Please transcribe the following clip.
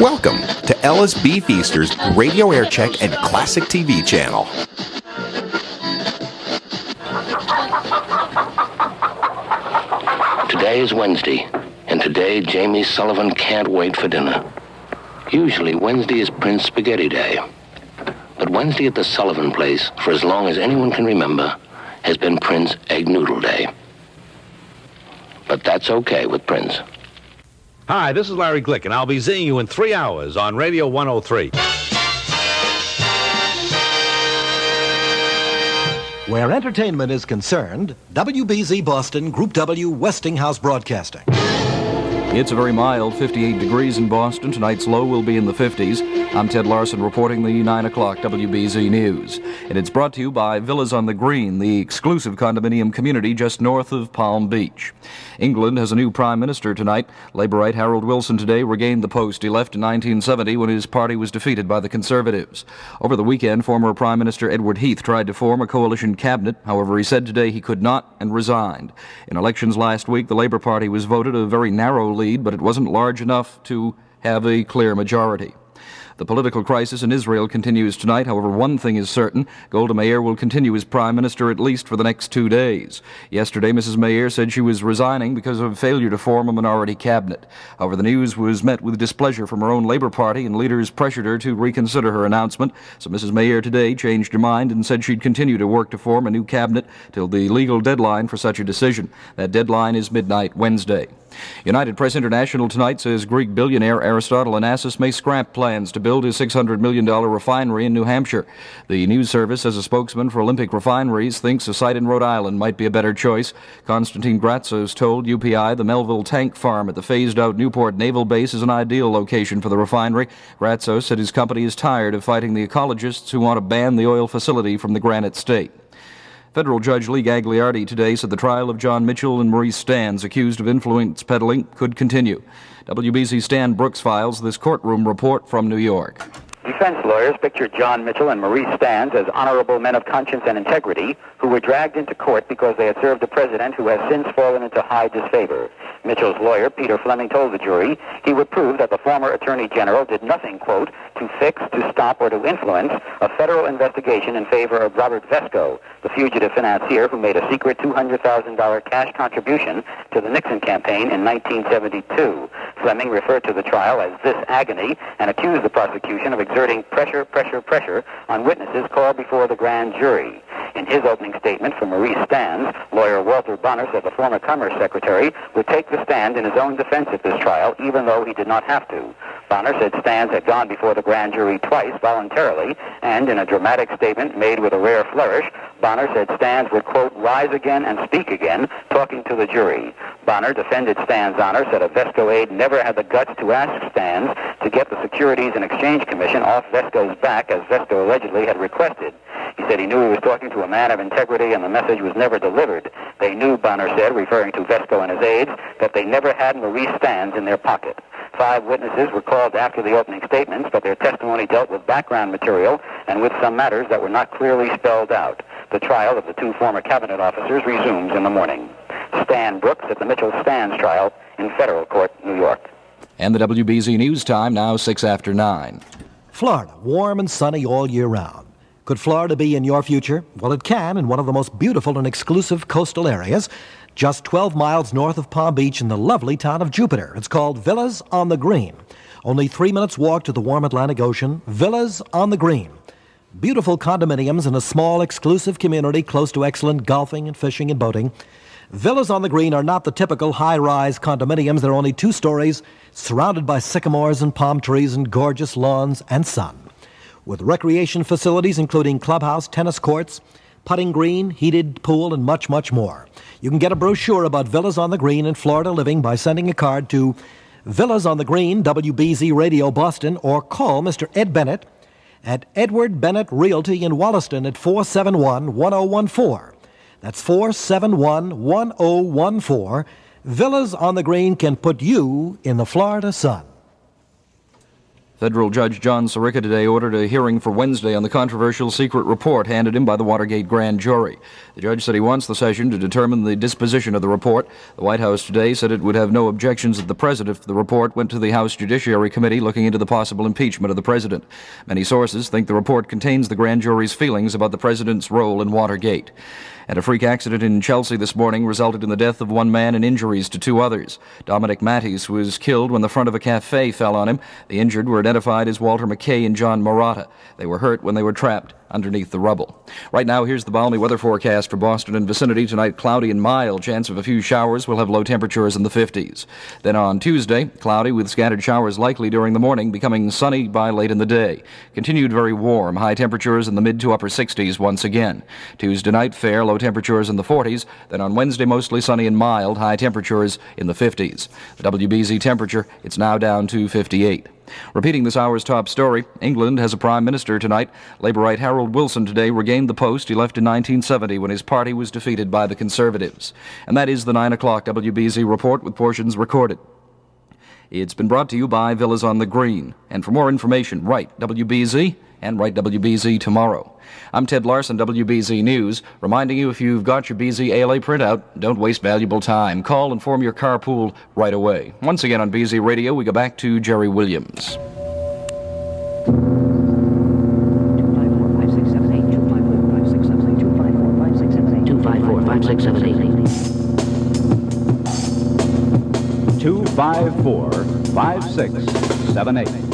Welcome to LSB Feaster's Radio Aircheck and Classic TV channel. Today is Wednesday, and today Jamie Sullivan can't wait for dinner. Usually Wednesday is Prince Spaghetti Day. But Wednesday at the Sullivan place, for as long as anyone can remember, has been Prince Egg Noodle Day. But that's okay with Prince. Hi, this is Larry Glick, and I'll be seeing you in 3 hours on Radio 103. Where entertainment is concerned, WBZ Boston, Group W, Westinghouse Broadcasting. It's a very mild 58 degrees in Boston. Tonight's low will be in the 50s. I'm Ted Larson reporting the 9 o'clock WBZ News. And it's brought to you by Villas on the Green, the exclusive condominium community just north of Palm Beach. England has a new prime minister tonight. Labourite Harold Wilson today regained the post he left in 1970 when his party was defeated by the Conservatives. Over the weekend, former Prime Minister Edward Heath tried to form a coalition cabinet. However, he said today he could not and resigned. In elections last week, the Labour Party was voted a very narrow lead, but it wasn't large enough to have a clear majority. The political crisis in Israel continues tonight. However, one thing is certain. Golda Meir will continue as prime minister at least for the next 2 days. Yesterday, Mrs. Meir said she was resigning because of failure to form a minority cabinet. However, the news was met with displeasure from her own Labour Party, and leaders pressured her to reconsider her announcement. So Mrs. Meir today changed her mind and said she'd continue to work to form a new cabinet till the legal deadline for such a decision. That deadline is midnight Wednesday. United Press International tonight says Greek billionaire Aristotle Onassis may scrap plans to build his $600 million refinery in New Hampshire. The news service, as a spokesman for Olympic Refineries, thinks a site in Rhode Island might be a better choice. Konstantin Gratzos told UPI the Melville Tank Farm at the phased-out Newport Naval Base is an ideal location for the refinery. Gratzos said his company is tired of fighting the ecologists who want to ban the oil facility from the Granite State. Federal Judge Lee Gagliardi today said the trial of John Mitchell and Maurice Stans, accused of influence peddling, could continue. WBZ Stan Brooks files this courtroom report from New York. Defense lawyers pictured John Mitchell and Maurice Stans as honorable men of conscience and integrity who were dragged into court because they had served a president who has since fallen into high disfavor. Mitchell's lawyer, Peter Fleming, told the jury he would prove that the former Attorney General did nothing, quote, to fix, to stop, or to influence a federal investigation in favor of Robert Vesco, the fugitive financier who made a secret $200,000 cash contribution to the Nixon campaign in 1972. Fleming referred to the trial as this agony and accused the prosecution of exerting pressure on witnesses called before the grand jury. In his opening statement for Maurice Stans, lawyer Walter Bonner said the former Commerce Secretary would take the stand in his own defense at this trial, even though he did not have to. Bonner said Stans had gone before the grand jury twice voluntarily, and in a dramatic statement made with a rare flourish, Bonner said Stans would, quote, rise again and speak again, talking to the jury. Bonner defended Stans' honor, said a Vesco aide never had the guts to ask Stans to get the Securities and Exchange Commission off Vesco's back, as Vesco allegedly had requested. He said he knew he was talking to a man of integrity and the message was never delivered. They knew, Bonner said, referring to Vesco and his aides, that they never had Maurice Stans in their pocket. 5 witnesses were called after the opening statements, but their testimony dealt with background material and with some matters that were not clearly spelled out. The trial of the 2 former cabinet officers resumes in the morning. Stan Brooks at the Mitchell-Stans trial in federal court, New York. And the WBZ News time now 6 after 9. Florida, warm and sunny all year round. Could Florida be in your future? Well, it can in one of the most beautiful and exclusive coastal areas, just 12 miles north of Palm Beach in the lovely town of Jupiter. It's called Villas on the Green. Only 3 minutes walk to the warm Atlantic Ocean. Villas on the Green. Beautiful condominiums in a small, exclusive community close to excellent golfing and fishing and boating. Villas on the Green are not the typical high-rise condominiums. They're only 2 stories, surrounded by sycamores and palm trees and gorgeous lawns and sun. With recreation facilities including clubhouse, tennis courts, putting green, heated pool, and much, much more. You can get a brochure about Villas on the Green and Florida living by sending a card to Villas on the Green, WBZ Radio Boston, or call Mr. Ed Bennett at Edward Bennett Realty in Wollaston at 471-1014. That's 471-1014. Villas on the Green can put you in the Florida sun. Federal Judge John Sirica today ordered a hearing for Wednesday on the controversial secret report handed him by the Watergate grand jury. The judge said he wants the session to determine the disposition of the report. The White House today said it would have no objections at the president if the report went to the House Judiciary Committee looking into the possible impeachment of the president. Many sources think the report contains the grand jury's feelings about the president's role in Watergate. And a freak accident in Chelsea this morning resulted in the death of one man and injuries to two others. Dominic Mattis was killed when the front of a cafe fell on him. The injured were identified as Walter McKay and John Murata. They were hurt when they were trapped underneath the rubble. Right now, here's the balmy weather forecast for Boston and vicinity. Tonight, cloudy and mild. Chance of a few showers. Will have low temperatures in the 50s. Then on Tuesday, cloudy with scattered showers likely during the morning, becoming sunny by late in the day. Continued very warm. High temperatures in the mid to upper 60s once again. Tuesday night, fair. Low temperatures in the 40s. Then on Wednesday, mostly sunny and mild. High temperatures in the 50s. The WBZ temperature, it's now down to 58. Repeating this hour's top story, England has a prime minister tonight. Labourite Harold Wilson today regained the post he left in 1970 when his party was defeated by the Conservatives. And that is the 9 o'clock WBZ report with portions recorded. It's been brought to you by Villas on the Green. And for more information, write WBZ and write WBZ tomorrow. I'm Ted Larson, WBZ News, reminding you if you've got your BZ ALA printout, don't waste valuable time. Call and form your carpool right away. Once again on BZ Radio, we go back to Jerry Williams. 254-5678.